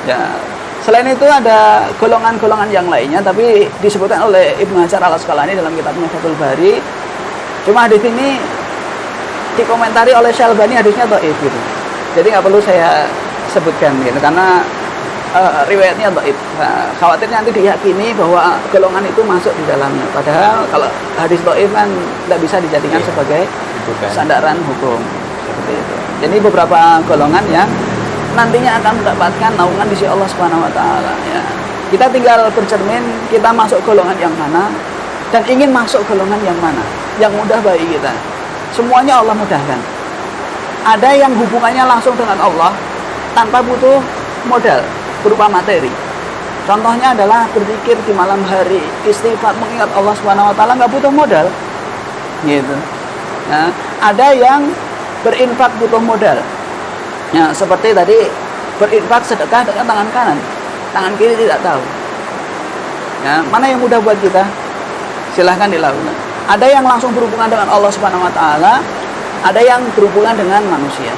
Ya. Selain itu ada golongan-golongan yang lainnya, tapi disebutkan oleh Ibnu Hajar Al-Asqalani dalam kitabnya Fathul Bari. Cuma hadis ini dikomentari oleh Syalbani, hadisnya dhaif gitu. Jadi nggak perlu saya sebutkan gitu, karena riwayatnya dhaif. Nah, khawatir nanti diyakini bahwa golongan itu masuk di dalamnya. Padahal kalau hadis dhaif kan tidak bisa dijadikan sebagai sandaran hukum seperti itu. Jadi beberapa golongan yang nantinya akan mendapatkan naungan di sisi Allah Subhanahu wa taala ya. Kita tinggal bercermin kita masuk golongan yang mana dan ingin masuk golongan yang mana yang mudah bagi kita. Semuanya Allah mudahkan. Ada yang hubungannya langsung dengan Allah tanpa butuh modal berupa materi. Contohnya adalah berzikir di malam hari, istighfar, mengingat Allah Subhanahu wa taala, nggak butuh modal. Gitu. Nah, ada yang berinfak butuh modal. Ya, seperti tadi berinfak sedekah dengan tangan kanan, tangan kiri tidak tahu. Ya, mana yang mudah buat kita? Silahkan dilakukan. Ada yang langsung berhubungan dengan Allah Subhanahu wa taala, ada yang berhubungan dengan manusia.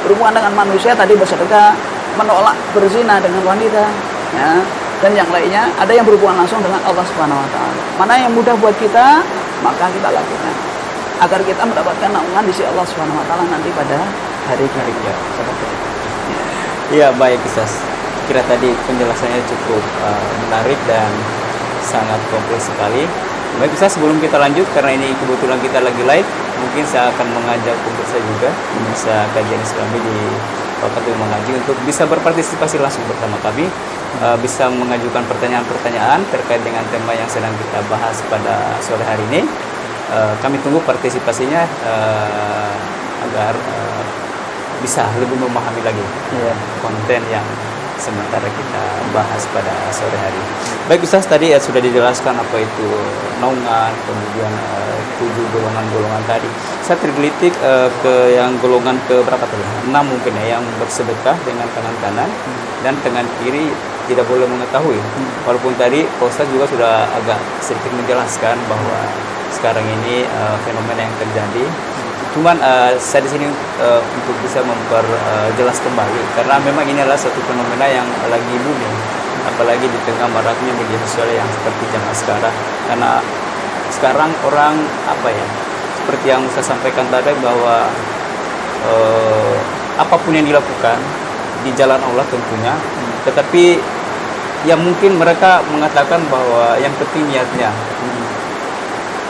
Berhubungan dengan manusia tadi bersedekah, menolak berzina dengan wanita, ya, dan yang lainnya. Ada yang berhubungan langsung dengan Allah Subhanahu wa taala. Mana yang mudah buat kita, maka kita lakukan agar kita mendapatkan naungan di sisi Allah Subhanahu wa taala nanti pada hari kiamat seperti itu. Iya, baik Ustaz. Kira tadi penjelasannya cukup menarik dan sangat kompleks sekali. Baik Ustaz, sebelum kita lanjut, karena ini kebetulan kita lagi live, mungkin saya akan mengajak pemirsa juga, pemirsa kajian Islami di Wakatul Mengaji, untuk bisa berpartisipasi langsung bersama kami, bisa mengajukan pertanyaan-pertanyaan terkait dengan tema yang sedang kita bahas pada sore hari ini. Kami tunggu partisipasinya agar bisa lebih memahami lagi konten yang sementara kita bahas pada sore hari. Baik Ustaz, tadi sudah dijelaskan apa itu naungan, kemudian 7 golongan-golongan tadi. Saya tergelitik ke yang golongan ke berapa tadi? 6 mungkin ya, yang bersedekah dengan tangan kanan dan tangan kiri tidak boleh mengetahui. Walaupun tadi Pak Ustaz juga sudah agak sedikit menjelaskan bahwa sekarang ini fenomena yang terjadi. Cuman saya di sini untuk bisa memperjelas kembali, karena memang ini adalah satu fenomena yang lagi booming, apalagi di tengah maraknya media sosial yang seperti zaman sekarang. Karena sekarang orang seperti yang saya sampaikan tadi, bahwa apapun yang dilakukan di jalan Allah tentunya, tetapi yang mungkin mereka mengatakan bahwa yang penting niatnya,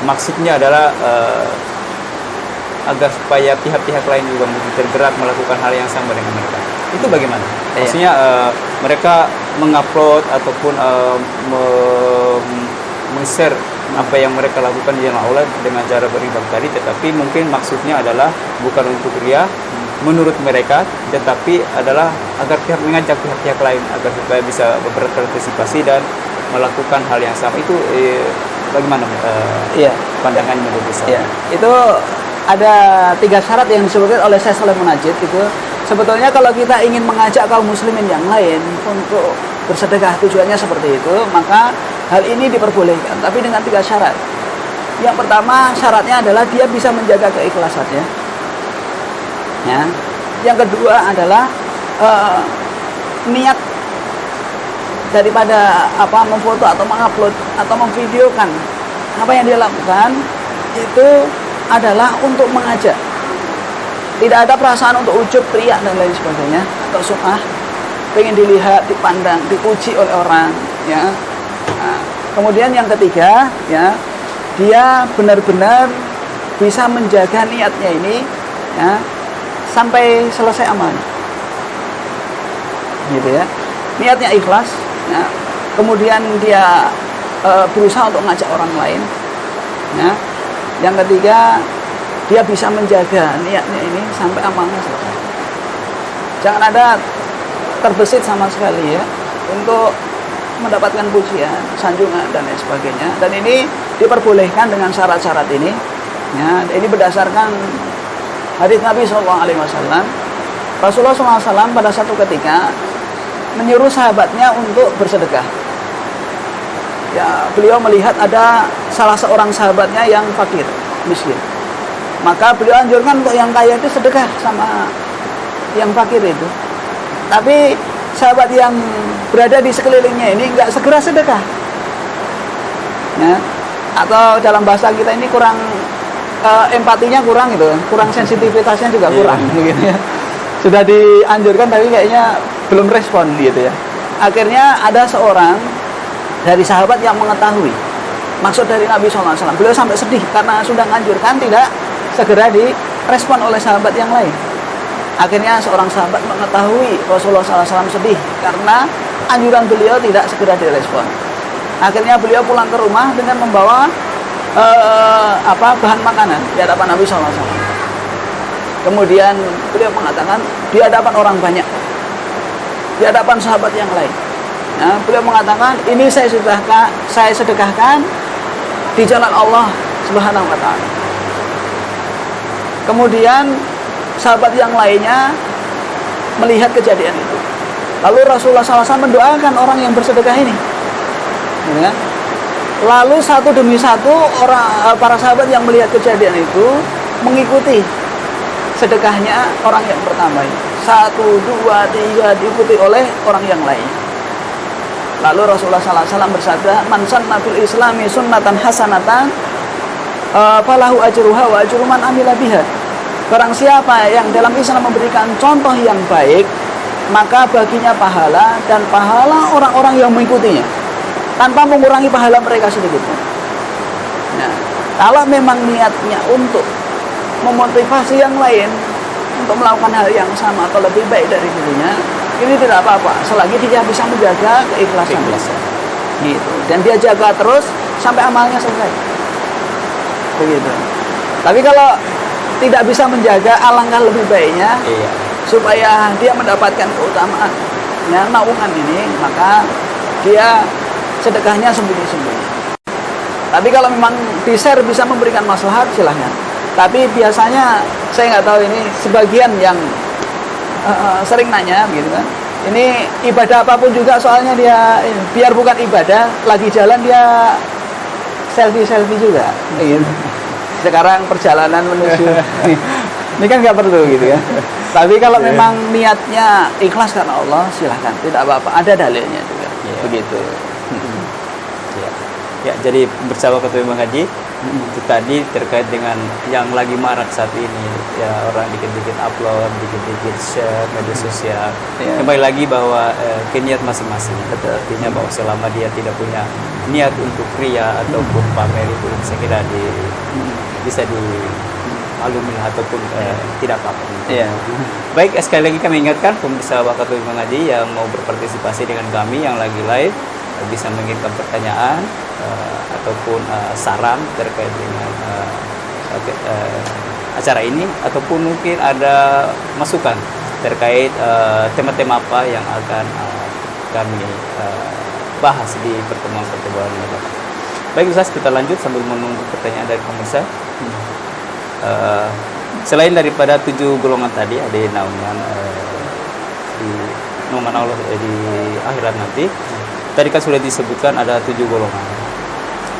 maksudnya adalah agar supaya pihak-pihak lain juga mungkin tergerak melakukan hal yang sama dengan mereka. Itu bagaimana? Maksudnya mereka mengupload ataupun men-share apa yang mereka lakukan di jalan Allah dengan cara beribadah tadi, tetapi mungkin maksudnya adalah bukan untuk ria menurut mereka, tetapi adalah agar mengajak pihak-pihak lain agar supaya bisa berpartisipasi dan melakukan hal yang sama. Itu bagaimana pandangannya menurut saya? Itu ada 3 syarat yang disebutkan oleh Syekh Shalih Munajjid. Itu sebetulnya kalau kita ingin mengajak kaum muslimin yang lain untuk bersedekah, tujuannya seperti itu, maka hal ini diperbolehkan, tapi dengan 3 syarat. Yang pertama syaratnya adalah dia bisa menjaga keikhlasannya, ya. Yang kedua adalah niat daripada memfoto atau mengupload atau memvideokan apa yang dia lakukan itu adalah untuk mengajak. Tidak ada perasaan untuk ujub, riak dan lain sebagainya, atau sum'ah, pengen dilihat, dipandang, dipuji oleh orang, ya. Nah, kemudian yang ketiga, ya, dia benar-benar bisa menjaga niatnya ini, ya, sampai selesai amal, gitu ya. Niatnya ikhlas, ya. Kemudian dia berusaha untuk mengajak orang lain, ya. Yang ketiga, dia bisa menjaga niatnya ini sampai amalnya selesai. Jangan ada terbesit sama sekali, ya, untuk mendapatkan pujian, sanjungan dan lain sebagainya. Dan ini diperbolehkan dengan syarat-syarat ini. Ya, ini berdasarkan hadis Nabi SAW. Rasulullah SAW pada satu ketika menyuruh sahabatnya untuk bersedekah. Ya, beliau melihat ada salah seorang sahabatnya yang fakir, miskin. Maka beliau anjurkan untuk yang kaya itu sedekah sama yang fakir itu. Tapi sahabat yang berada di sekelilingnya ini nggak segera sedekah. Ya, atau dalam bahasa kita ini kurang empatinya kurang gitu, kurang sensitivitasnya juga kurang gitu ya. Sudah dianjurkan tapi kayaknya belum respon gitu ya. Akhirnya ada seorang dari sahabat yang mengetahui maksud dari Nabi SAW. Beliau sampai sedih karena sudah menganjurkan, tidak segera direspon oleh sahabat yang lain. Akhirnya seorang sahabat mengetahui Rasulullah SAW sedih karena anjuran beliau tidak segera direspon. Akhirnya beliau pulang ke rumah dengan membawa bahan makanan di hadapan Nabi SAW. Kemudian beliau mengatakan di hadapan orang banyak, di hadapan sahabat yang lain. Nah, beliau mengatakan ini saya sedekahkan di jalan Allah Subhanahu wa taala. Kemudian sahabat yang lainnya melihat kejadian itu. Lalu Rasulullah SAW mendoakan orang yang bersedekah ini. Ya. Lalu satu demi satu para sahabat yang melihat kejadian itu mengikuti sedekahnya orang yang pertama ini. 1, 2, 3 diikuti oleh orang yang lain. Lalu Rasulullah SAW bersabda, "Man sanna fil Islami sunnatan hasanatan, falahu ajruha wa ajru man amila biha." Barang siapa yang dalam Islam memberikan contoh yang baik, maka baginya pahala dan pahala orang-orang yang mengikutinya, tanpa mengurangi pahala mereka sedikit pun. Nah, kalau memang niatnya untuk memotivasi yang lain untuk melakukan hal yang sama atau lebih baik dari dirinya, ini tidak apa-apa selagi dia bisa menjaga keikhlasan. Gitu. Dan dia jaga terus sampai amalnya selesai. Begitu. Tapi kalau tidak bisa menjaga, alangkah lebih baiknya supaya dia mendapatkan keutamaan naungan ini, maka dia sedekahnya sembunyi-sembunyi. Tapi kalau memang di-share bisa memberikan maslahat, silahkan. Tapi biasanya saya nggak tahu, ini sebagian yang sering nanya gitu kan, ini ibadah apapun juga soalnya dia biar bukan ibadah, lagi jalan dia selfie juga gitu. Sekarang perjalanan menuju ini kan nggak perlu gitu kan. Tapi kalau memang niatnya ikhlas karena Allah, silahkan, tidak apa-apa, ada dalilnya juga. Begitu. Ya, jadi bersama Ketua Imam Haji itu tadi terkait dengan yang lagi marak saat ini, ya, orang dikit-dikit upload, dikit-dikit share media sosial. Kembali lagi bahwa niat masing-masing. Artinya bahwa selama dia tidak punya niat untuk ria ataupun pamer, itu saya kira bisa dimaklumi ataupun tidak apa-apa. Baik, sekali lagi kami ingatkan pemirsa Wakatul Imam Haji yang mau berpartisipasi dengan kami yang lagi live, bisa mengirimkan pertanyaan ataupun saran terkait dengan acara ini, ataupun mungkin ada masukan terkait tema-tema apa yang akan kami bahas di pertemuan-pertemuan mendatang. Baik Ustaz, kita lanjut sambil menunggu pertanyaan dari pemirsa. Selain daripada 7 golongan tadi, ada naungan di naungan Allah di akhirat nanti. Tadi kan sudah disebutkan ada 7 golongan.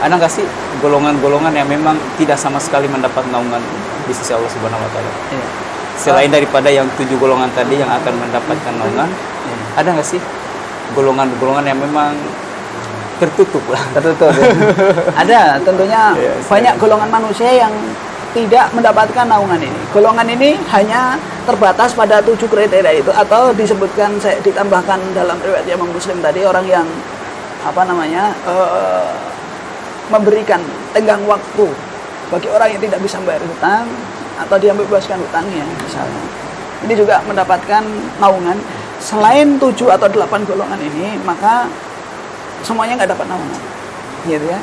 Ada nggak sih golongan-golongan yang memang tidak sama sekali mendapat naungan di sisi Allah Subhanahu Wa Taala? Selain daripada yang 7 golongan tadi yang akan mendapatkan naungan, ada nggak sih golongan-golongan yang memang tertutup lah? Tertutup. Ada, tentunya banyak golongan manusia yang tidak mendapatkan naungan ini. Golongan ini hanya terbatas pada 7 kriteria itu, atau disebutkan, saya ditambahkan dalam riwayat Imam Muslim tadi, orang yang memberikan tenggang waktu bagi orang yang tidak bisa membayar hutang, atau dia membebaskan hutangnya misalnya. Ini juga mendapatkan naungan. Selain 7 atau 8 golongan ini, maka semuanya nggak dapat naungan, gitu ya.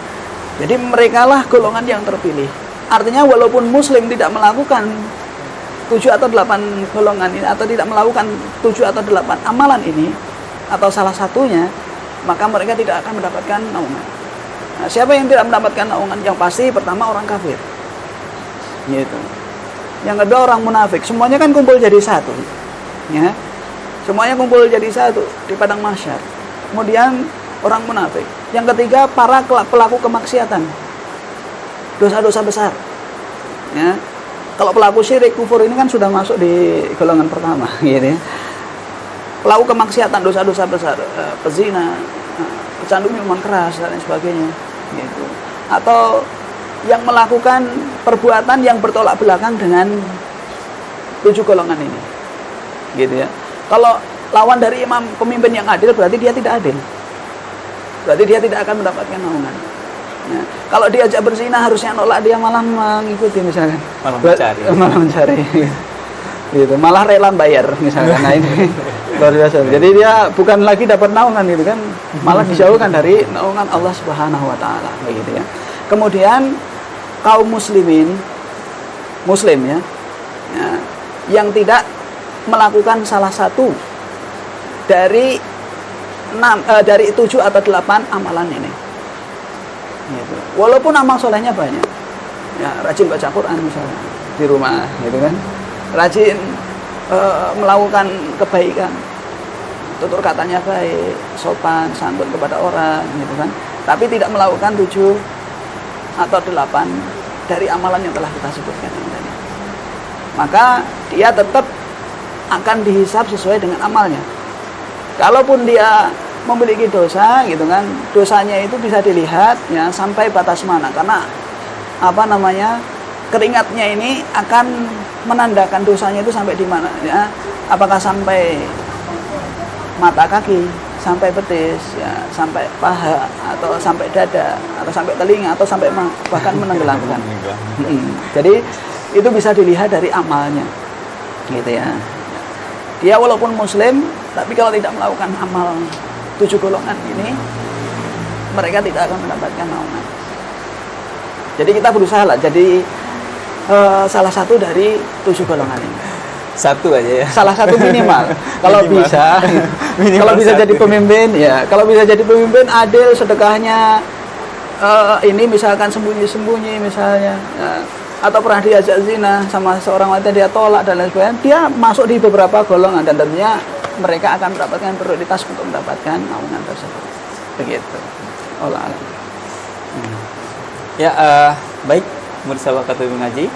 Jadi mereka lah golongan yang terpilih. Artinya walaupun Muslim tidak melakukan 7 atau 8 golongan ini, atau tidak melakukan 7 atau 8 amalan ini, atau salah satunya, maka mereka tidak akan mendapatkan naungan. Nah, siapa yang tidak mendapatkan naungan? Yang pasti pertama orang kafir, gitu. Yang kedua orang munafik. Semuanya kan kumpul jadi satu, ya. Semuanya kumpul jadi satu di padang mahsyar. Kemudian orang munafik. Yang ketiga para pelaku kemaksiatan, dosa-dosa besar, ya. Kalau pelaku syirik kufur ini kan sudah masuk di golongan pertama, gitu ya. Pelaku kemaksiatan, dosa-dosa besar, pezina, pecandu minuman keras dan lain sebagainya, gitu. Atau yang melakukan perbuatan yang bertolak belakang dengan 7 golongan ini, gitu ya. Kalau lawan dari imam pemimpin yang adil, berarti dia tidak adil, berarti dia tidak akan mendapatkan naungan. Ya. Kalau diajak berzina harusnya nolak, dia malah mengikuti misalkan, malah mencari, gitu, malah rela bayar misalkan. Nah ini luar biasa. Jadi dia bukan lagi dapat naungan, gitu kan, malah dijauhkan dari naungan Allah Subhanahu Wa Taala, begitu ya. Kemudian kaum muslim ya, yang tidak melakukan salah satu dari 7 atau 8 amalan ini, gitu. Walaupun amal solehnya banyak, ya, rajin baca Quran misalnya di rumah, gitu kan, rajin melakukan kebaikan, tutur katanya baik, sopan santun kepada orang, gitu kan, tapi tidak melakukan 7 atau 8 dari amalan yang telah kita sebutkan ini tadi, maka dia tetap akan dihisab sesuai dengan amalnya. Kalaupun dia memiliki dosa, gitu kan, dosanya itu bisa dilihat, ya, sampai batas mana, karena keringatnya ini akan menandakan dosanya itu sampai di mana, ya, apakah sampai mata kaki, sampai betis, ya, sampai paha, atau sampai dada, atau sampai telinga, atau sampai bahkan menenggelamkan. Jadi itu bisa dilihat dari amalnya, gitu ya. Dia walaupun muslim, tapi kalau tidak melakukan amal 7 golongan ini, mereka tidak akan mendapatkan naungan. Jadi kita berusaha lah jadi salah satu dari 7 golongan ini. Satu aja ya. Salah satu minimal. Kalau bisa, kalau bisa jadi pemimpin, ya. Kalau bisa jadi pemimpin adil, sedekahnya ini misalkan sembunyi-sembunyi misalnya, ya. Atau pernah diajak zina sama seorang wanita, dia tolak dan lain sebagainya, dia masuk di beberapa golongan dan tentunya mereka akan mendapatkan prioritas untuk mendapatkan naungan tersebut. Begitu. Allah alam. Ya, baik, pemirsa Wakatul Mengaji,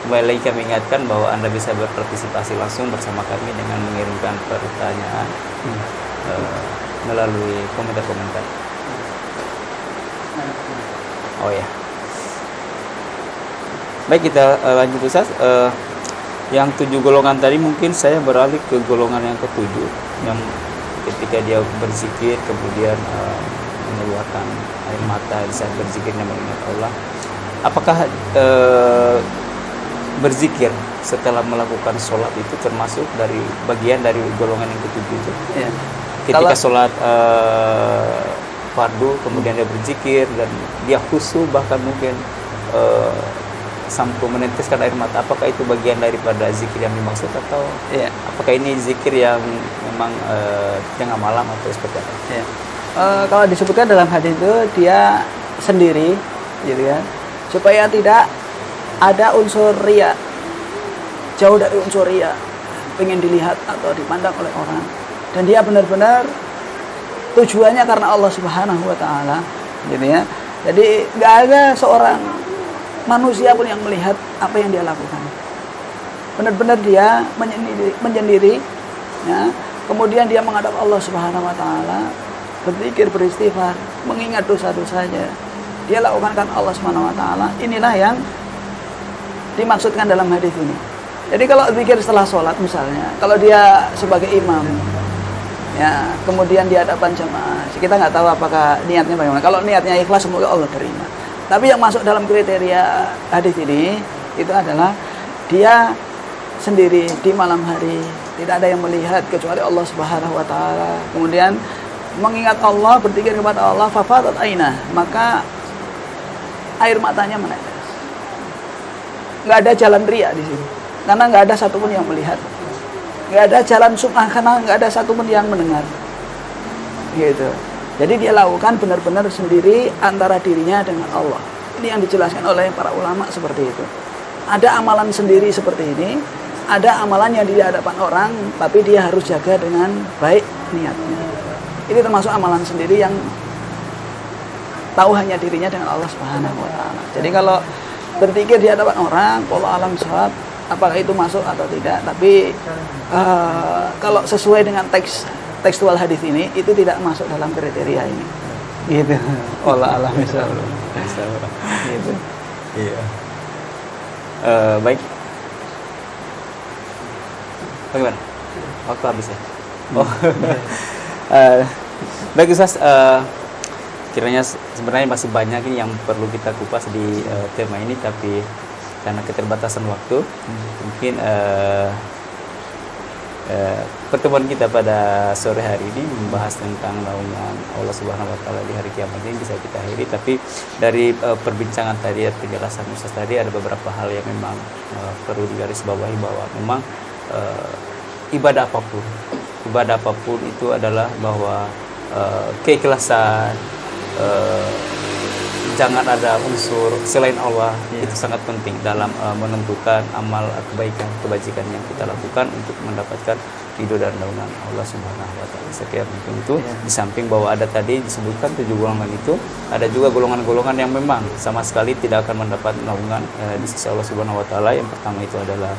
kembali lagi kami ingatkan bahwa Anda bisa berpartisipasi langsung bersama kami dengan mengirimkan pertanyaan melalui komentar-komentar. Oh ya. Baik, kita lanjut Ustaz. Yang 7 golongan tadi mungkin saya beralih ke golongan yang ke-7, yang ketika dia berzikir kemudian mengeluarkan air mata di saat berzikirnya mengingat Allah. Apakah berzikir setelah melakukan sholat itu termasuk dari bagian dari golongan yang ke-7 itu? Ya. Ketika sholat fardu kemudian dia berzikir dan dia khusyuk, bahkan mungkin sampai meneteskan air mata, apakah itu bagian daripada zikir yang dimaksud, atau ya, apakah ini zikir yang memang tengah malam atau seperti apa? Ya. Kalau disebutkan dalam hadis itu dia sendiri, gitu ya, supaya tidak ada unsur riya, jauh dari unsur riya, pengen dilihat atau dipandang oleh orang, dan dia benar-benar tujuannya karena Allah Subhanahu Wa Taala, gitu ya. Jadi nggak ada seorang manusia pun yang melihat apa yang dia lakukan. Benar-benar dia menyendiri, ya. Kemudian dia menghadap Allah Subhanahu Wa Taala, berzikir, beristighfar, mengingat dosa-dosanya. Dia lakukan karena Allah Subhanahu Wa Taala. Inilah yang dimaksudkan dalam hadis ini. Jadi kalau zikir setelah sholat misalnya, kalau dia sebagai imam, ya, kemudian di hadapan jamaah, kita nggak tahu apakah niatnya bagaimana. Kalau niatnya ikhlas, semoga Allah terima. Tapi yang masuk dalam kriteria hadis ini itu adalah dia sendiri di malam hari, tidak ada yang melihat kecuali Allah Subhanahu Wa Taala. Kemudian mengingat Allah, berzikir kepada Allah, fafadat ainah, maka air matanya menetes. Nggak ada jalan riya di sini, karena nggak ada satupun yang melihat. Nggak ada jalan sum'ah, karena nggak ada satupun yang mendengar. Gitu. Jadi dia lakukan benar-benar sendiri antara dirinya dengan Allah. Ini yang dijelaskan oleh para ulama seperti itu. Ada amalan sendiri seperti ini, ada amalan yang di hadapan orang, tapi dia harus jaga dengan baik niatnya. Ini termasuk amalan sendiri yang tahu hanya dirinya dengan Allah Subhanahu wa taala. Jadi kalau berpikir di hadapan orang, wallahu alam shawab, apakah itu masuk atau tidak, tapi kalau sesuai dengan tekstual hadis ini, itu tidak masuk dalam kriteria ini. Gitu. Wallahu alam shawab. Gitu. Iya. Baik. Bagaimana? Waktu habis ya? Oh. Baik Ustaz, kiranya sebenarnya masih banyak ini yang perlu kita kupas di tema ini, tapi karena keterbatasan waktu, mungkin pertemuan kita pada sore hari ini membahas tentang naungan Allah Subhanahu wa taala di hari kiamat ini bisa kita akhiri. Tapi dari perbincangan tadi, penjelasan Ustaz tadi, ada beberapa hal yang memang perlu digarisbawahi, bahwa memang ibadah apapun itu adalah bahwa keikhlasan, jangan ada unsur selain Allah, itu sangat penting dalam menentukan amal kebaikan, kebajikan yang kita lakukan untuk mendapatkan ridho dan naungan Allah Subhanahu wa taala. Sekian mungkin itu. Di samping bahwa ada tadi disebutkan 7 golongan itu, ada juga golongan-golongan yang memang sama sekali tidak akan mendapat naungan di sisi Allah Subhanahu wa taala. Yang pertama itu adalah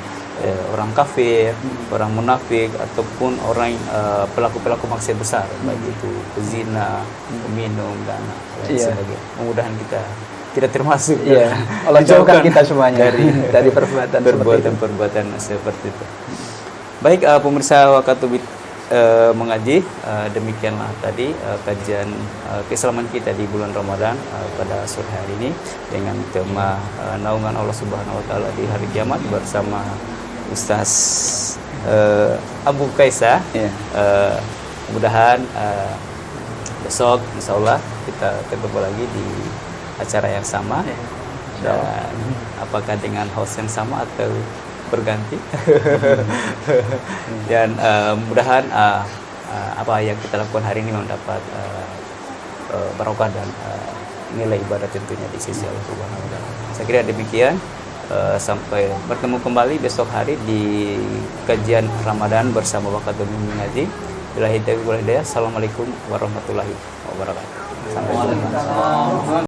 orang kafir, orang munafik, ataupun orang pelaku-pelaku maksiat besar, baik itu pezina, peminum, dan lain sebagainya. Mudah-mudahan kita tidak termasuk. Allah jauhkan kita semuanya dari perbuatan seperti itu. Baik, pemirsa Wakatubit mengaji, demikianlah tadi kajian keislaman kita di bulan Ramadan pada sore hari ini dengan tema naungan Allah Subhanahu wa taala di hari kiamat bersama Ustaz Abu Kaisa. Mudah-mudahan besok insyaallah kita ketemu lagi di acara yang sama, dan apakah dengan host yang sama atau berganti. Dan mudah-mudahan apa yang kita lakukan hari ini mendapat barokah dan nilai ibadah tentunya di sisi Allah Subhanahu wa taala. Saya kira demikian. Sampai bertemu kembali besok hari di kajian Ramadan bersama Wakatubit mengaji. Billahi taufiq wal hidayah. Assalamualaikum warahmatullahi wabarakatuh. Sampai jumpa.